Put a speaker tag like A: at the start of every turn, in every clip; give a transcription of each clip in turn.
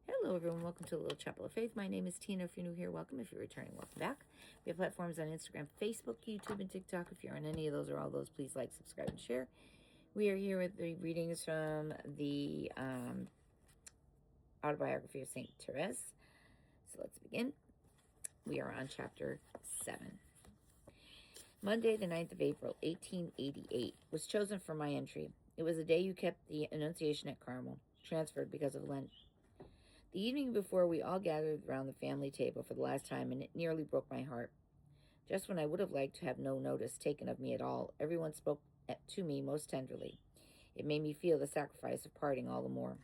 A: Hello, everyone. Welcome to the Little Chapel of Faith. My name is Tina. If you're new here, welcome. If you're returning, welcome back. We have platforms on Instagram, Facebook, YouTube, and TikTok. If you're on any of those or all those, please like, subscribe, and share. We are here with the readings from the Autobiography of St. Therese. So let's begin. We are on chapter 7. Monday, the 9th of April, 1888, was chosen for my entry. It was the day you kept the Annunciation at Carmel, transferred because of Lent. The evening before, we all gathered around the family table for the last time, and it nearly broke my heart. Just when I would have liked to have no notice taken of me at all, everyone spoke to me most tenderly. It made me feel the sacrifice of parting all the more.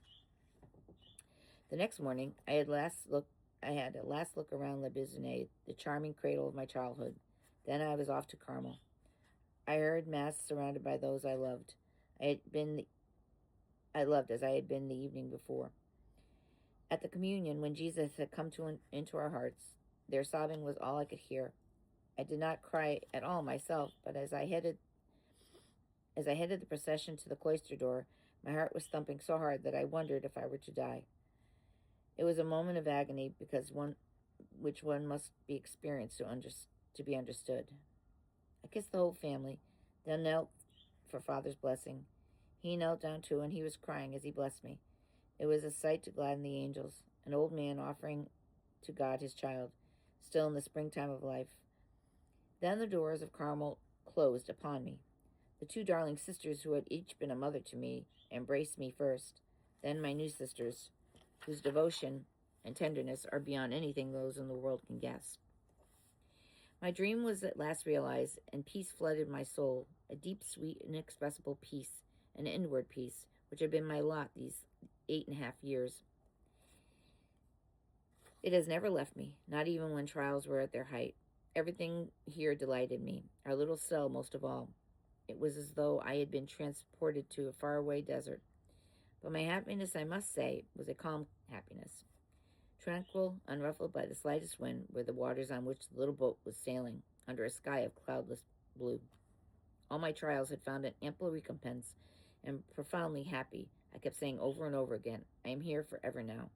A: The next morning, I had a last look around Le Bisonnet, the charming cradle of my childhood. Then I was off to Carmel. I heard Mass surrounded by those I loved. I loved as I had been the evening before. At the communion, when Jesus had come into our hearts, their sobbing was all I could hear. I did not cry at all myself, but as I headed the procession to the cloister door, my heart was thumping so hard that I wondered if I were to die. It was a moment of agony, which one must be experienced to be understood. I kissed the whole family, then knelt for Father's blessing. He knelt down too, and he was crying as he blessed me. It was a sight to gladden the angels, an old man offering to God his child, still in the springtime of life. Then the doors of Carmel closed upon me. The two darling sisters who had each been a mother to me embraced me first, then my new sisters, whose devotion and tenderness are beyond anything those in the world can guess. My dream was at last realized, and peace flooded my soul, a deep, sweet, inexpressible peace, an inward peace, which had been my lot these 8.5 years. It has never left me, not even when trials were at their height. Everything here delighted me, our little cell most of all. It was as though I had been transported to a faraway desert. But my happiness, I must say, was a calm happiness. Tranquil, unruffled by the slightest wind, were the waters on which the little boat was sailing, under a sky of cloudless blue. All my trials had found an ample recompense, and profoundly happy, I kept saying over and over again, I am here forever now.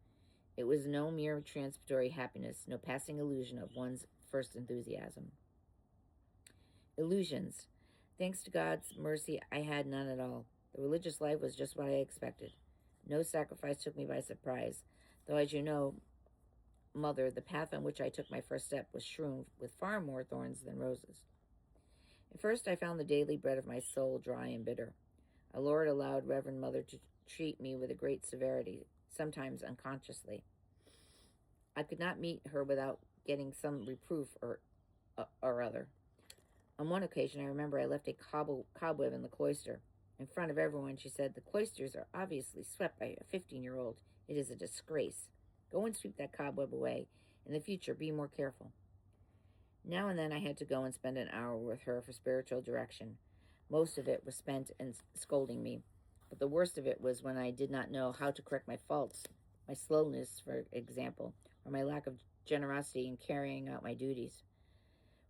A: It was no mere transitory happiness, no passing illusion of one's first enthusiasm. Illusions. Thanks to God's mercy, I had none at all. The religious life was just what I expected. No sacrifice took me by surprise, though, as you know, Mother, the path on which I took my first step was strewn with far more thorns than roses. At first, I found the daily bread of my soul dry and bitter. Our Lord allowed Reverend Mother to treat me with a great severity, sometimes unconsciously. I could not meet her without getting some reproof or other. On one occasion, I remember I left a cobweb in the cloister. In front of everyone, she said, "The cloisters are obviously swept by a 15-year-old. It is a disgrace. Go and sweep that cobweb away. In the future, be more careful." Now and then I had to go and spend an hour with her for spiritual direction. Most of it was spent in scolding me, but the worst of it was when I did not know how to correct my faults, my slowness, for example, or my lack of generosity in carrying out my duties.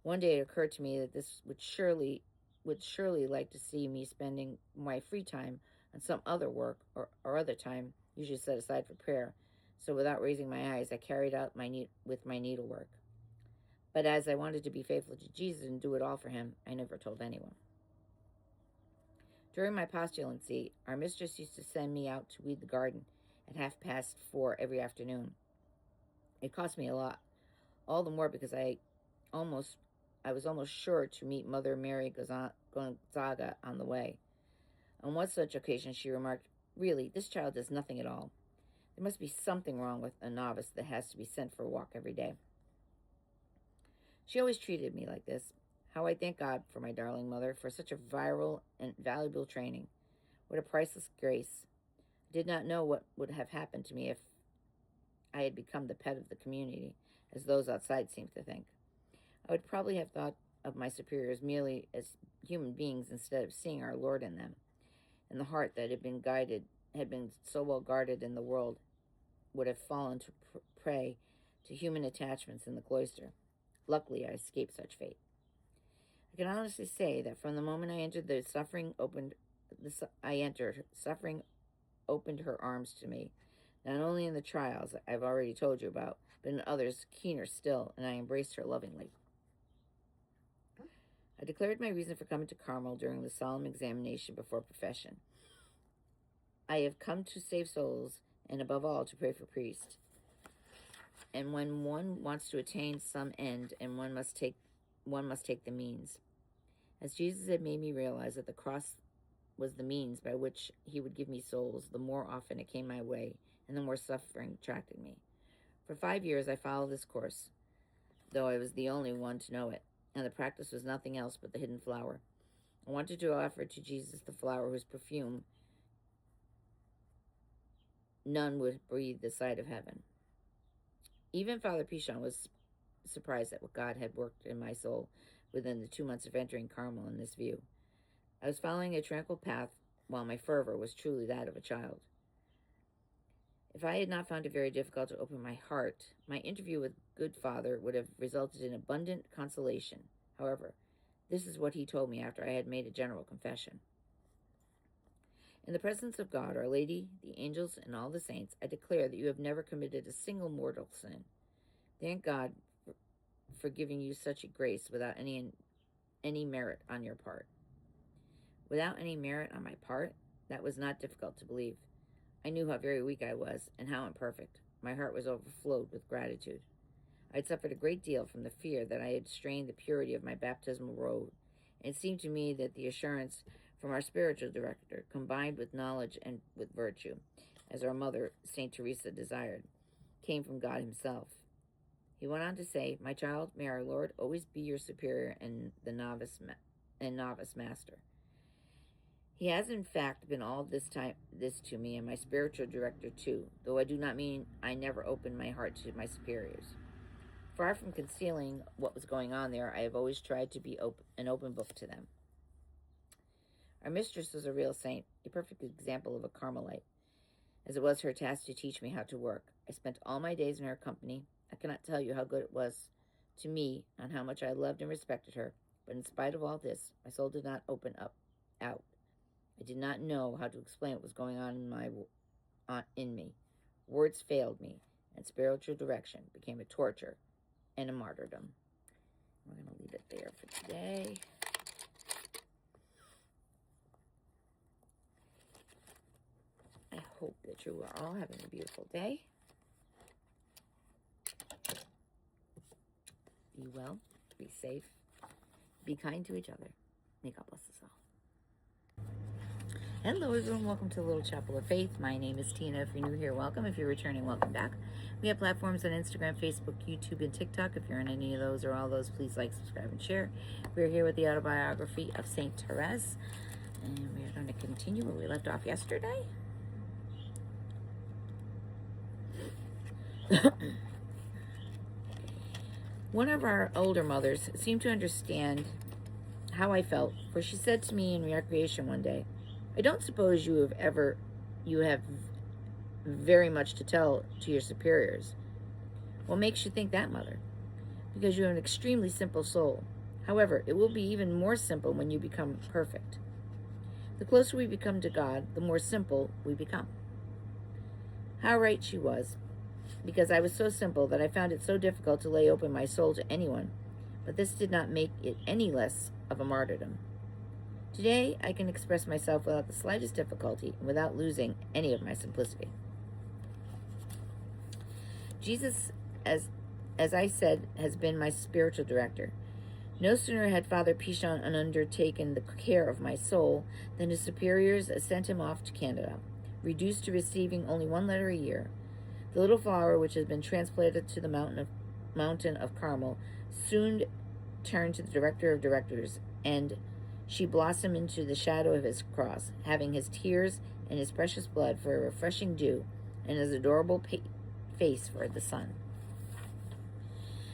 A: One day it occurred to me that this would surely like to see me spending my free time on some other work or other time usually set aside for prayer. So without raising my eyes, I carried out my needlework. But as I wanted to be faithful to Jesus and do it all for him, I never told anyone. During my postulancy, our mistress used to send me out to weed the garden at 4:30 every afternoon. It cost me a lot, all the more because I was almost sure to meet Mother Mary Gonzaga on the way. On one such occasion, she remarked, "Really, this child does nothing at all. There must be something wrong with a novice that has to be sent for a walk every day." She always treated me like this. How I thank God for my darling mother for such a virile and valuable training. What a priceless grace. I did not know what would have happened to me if I had become the pet of the community, as those outside seemed to think. I would probably have thought of my superiors merely as human beings instead of seeing our Lord in them, and the heart that had been so well guarded in the world would have fallen to prey to human attachments in the cloister. Luckily, I escaped such fate. I can honestly say that from the moment I entered, suffering opened her arms to me. not only in the trials I've already told you about, but in others keener still, and I embraced her lovingly. I declared my reason for coming to Carmel during the solemn examination before profession. I have come to save souls, and above all, to pray for priests. And when one wants to attain some end, and one must take the means. As Jesus had made me realize that the cross was the means by which he would give me souls, the more often it came my way, and the more suffering attracted me. For 5 years I followed this course, though I was the only one to know it, and the practice was nothing else but the hidden flower. I wanted to offer to Jesus the flower whose perfume none would breathe the sight of heaven. Even Father Pichon was surprised at what God had worked in my soul within the 2 months of entering Carmel in this view. I was following a tranquil path, while my fervor was truly that of a child. If I had not found it very difficult to open my heart, my interview with Good Father would have resulted in abundant consolation. However, this is what he told me after I had made a general confession. In the presence of God, Our Lady, the angels, and all the saints, I declare that you have never committed a single mortal sin. Thank God for giving you such a grace without any merit on your part. Without any merit on my part? That was not difficult to believe. I knew how very weak I was, and how imperfect. My heart was overflowed with gratitude. I had suffered a great deal from the fear that I had strained the purity of my baptismal robe, and it seemed to me that the assurance from our spiritual director, combined with knowledge and with virtue, as our mother, St. Therese, desired, came from God himself. He went on to say, "My child, may our Lord always be your superior and novice master. He has in fact been all this to me, and my spiritual director too, though I do not mean I never opened my heart to my superiors. Far from concealing what was going on there, I have always tried to be an open book to them. Our mistress was a real saint, a perfect example of a Carmelite, as it was her task to teach me how to work. I spent all my days in her company. I cannot tell you how good it was to me, and how much I loved and respected her, but in spite of all this, my soul did not open out. I did not know how to explain what was going on in me. Words failed me, and spiritual direction became a torture and a martyrdom." We're going to leave it there for today. I hope that you are all having a beautiful day. Be well, be safe, be kind to each other. May God bless us all. Hello everyone, welcome to the Little Chapel of Faith. My name is Tina. If you're new here, welcome. If you're returning, welcome back. We have platforms on Instagram, Facebook, YouTube, and TikTok. If you're on any of those or all those, please like, subscribe, and share. We're here with the Autobiography of St. Therese, and we're going to continue where we left off yesterday. One of our older mothers seemed to understand how I felt, for she said to me in recreation one day, "I don't suppose you have very much to tell to your superiors." "What makes you think that, Mother?" "Because you have an extremely simple soul. However, it will be even more simple when you become perfect. The closer we become to God, the more simple we become." How right she was, because I was so simple that I found it so difficult to lay open my soul to anyone, but this did not make it any less of a martyrdom. Today, I can express myself without the slightest difficulty and without losing any of my simplicity. Jesus, as I said, has been my spiritual director. No sooner had Father Pichon undertaken the care of my soul than his superiors sent him off to Canada, reduced to receiving only 1 letter a year. The little flower, which had been transplanted to the mountain of Carmel, soon turned to the director of directors, and she blossomed into the shadow of his cross, having his tears and his precious blood for a refreshing dew, and his adorable face for the sun.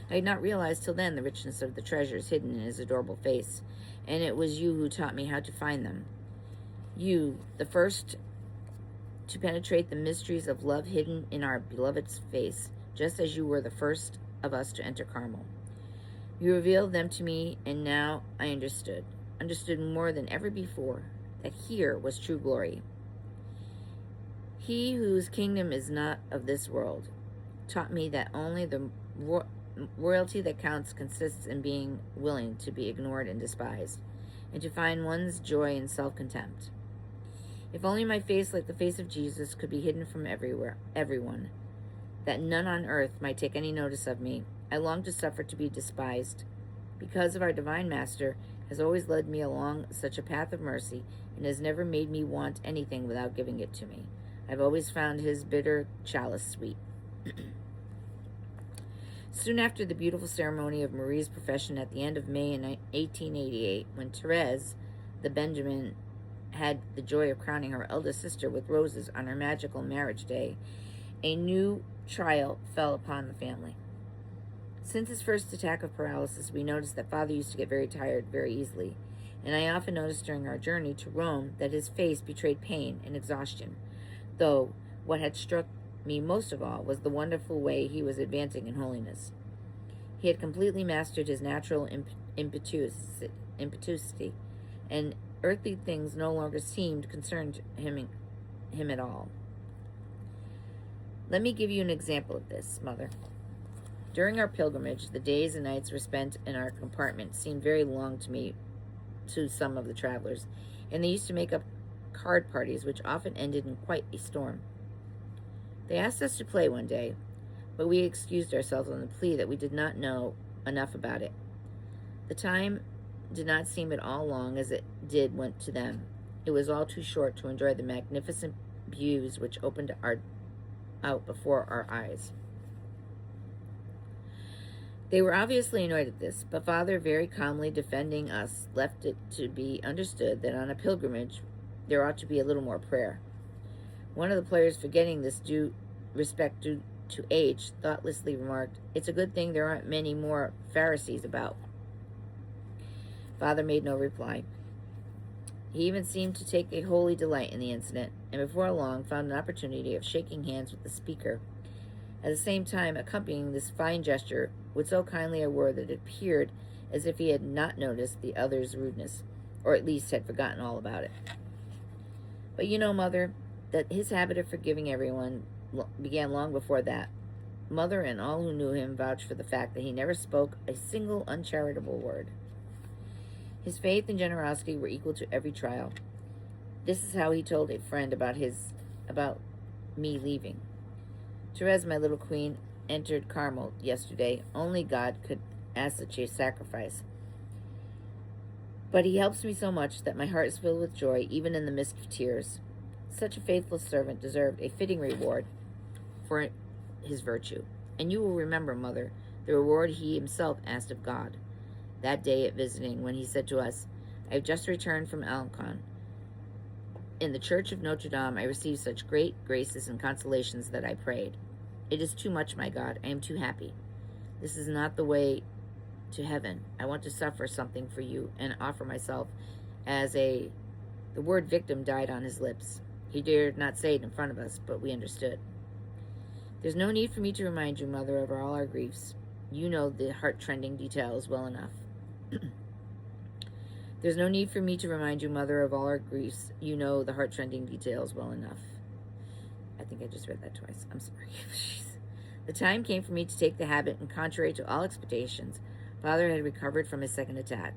A: I had not realized till then the richness of the treasures hidden in his adorable face, and it was you who taught me how to find them. You, the first to penetrate the mysteries of love hidden in our beloved's face, just as you were the first of us to enter Carmel. You revealed them to me, and now I understood more than ever before, that here was true glory. He whose kingdom is not of this world taught me that only the royalty that counts consists in being willing to be ignored and despised, and to find one's joy in self-contempt. If only my face, like the face of Jesus, could be hidden from everyone, that none on earth might take any notice of me. I long to suffer to be despised, because of our divine Master has always led me along such a path of mercy, and has never made me want anything without giving it to me. I've always found his bitter chalice sweet. Soon after the beautiful ceremony of Marie's profession at the end of May in 1888, when Therese, the Benjamin, had the joy of crowning her eldest sister with roses on her magical marriage day, a new trial fell upon the family. Since his first attack of paralysis, we noticed that Father used to get very tired very easily, and I often noticed during our journey to Rome that his face betrayed pain and exhaustion, though what had struck me most of all was the wonderful way he was advancing in holiness. He had completely mastered his natural impetuosity, and earthly things no longer seemed concerned him at all. Let me give you an example of this, Mother. During our pilgrimage, the days and nights were spent in our compartment seemed very long to some of the travelers, and they used to make up card parties, which often ended in quite a storm. They asked us to play one day, but we excused ourselves on the plea that we did not know enough about it. The time did not seem at all long as it did went to them. It was all too short to enjoy the magnificent views which opened out before our eyes. They were obviously annoyed at this, but Father, very calmly defending us, left it to be understood that on a pilgrimage there ought to be a little more prayer. One of the players, forgetting this due respect due to age, thoughtlessly remarked, "It's a good thing there aren't many more Pharisees about." Father made no reply. He even seemed to take a holy delight in the incident, and before long found an opportunity of shaking hands with the speaker, at the same time accompanying this fine gesture with so kindly a word that it appeared as if he had not noticed the other's rudeness, or at least had forgotten all about it. But you know, Mother, that his habit of forgiving everyone began long before that. Mother and all who knew him vouched for the fact that he never spoke a single uncharitable word. His faith and generosity were equal to every trial. This is how he told a friend about me leaving. Therese, my little queen, entered Carmel yesterday. Only God could ask such a sacrifice. But he helps me so much that my heart is filled with joy, even in the midst of tears. Such a faithful servant deserved a fitting reward for his virtue. And you will remember, Mother, the reward he himself asked of God that day at visiting, when he said to us, "I have just returned from Alençon. In the church of Notre Dame I received such great graces and consolations that I prayed, 'It is too much, my God, I am too happy. This is not the way to heaven. I want to suffer something for you and offer myself as a—'" The word victim died on his lips. He dared not say it in front of us, but we understood. "There's no need for me to remind you, Mother, of all our griefs. You know the heart-rending details well enough." "There's no need for me to remind you, Mother, of all our griefs. You know the heart-rending details well enough." I think I just read that twice. I'm sorry. The time came for me to take the habit, and contrary to all expectations, Father had recovered from his second attack.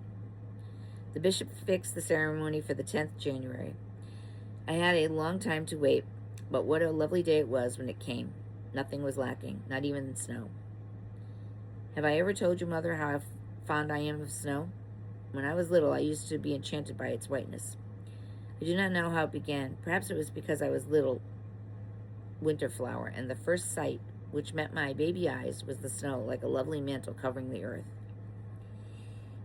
A: The bishop fixed the ceremony for the 10th January. I had a long time to wait, but what a lovely day it was when it came. Nothing was lacking, not even snow. Have I ever told you, Mother, how fond I am of snow? When I was little, I used to be enchanted by its whiteness. I do not know how it began. Perhaps it was because I was little winter flower, and the first sight which met my baby eyes was the snow, like a lovely mantle covering the earth.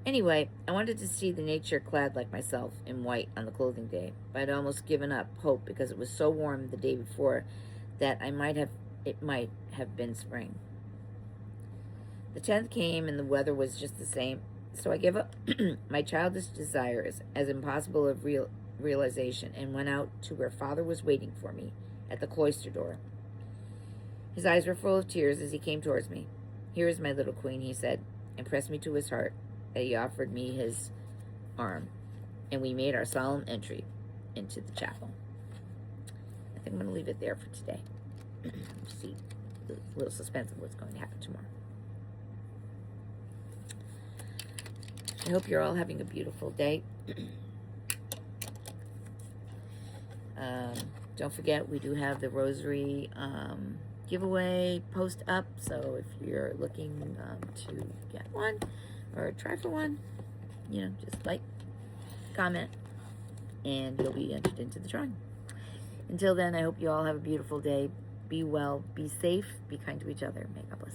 A: Anyway, I wanted to see the nature clad like myself in white on the clothing day, but I'd almost given up hope because it was so warm the day before that it might have been spring. The 10th came and the weather was just the same, so I gave up my childish desires as impossible of realization and went out to where Father was waiting for me at the cloister door. His eyes were full of tears as he came towards me. "Here is my little queen," he said, and pressed me to his heart. That he offered me his arm, and we made our solemn entry into the chapel. think I'm going to leave it there for today. See, a little suspense of what's going to happen tomorrow. I hope you're all having a beautiful day. Don't forget, we do have the rosary giveaway post up. So if you're looking to get one or try for one, you know, just like, comment, and you'll be entered into the drawing. Until then, I hope you all have a beautiful day. Be well, be safe, be kind to each other. May God bless.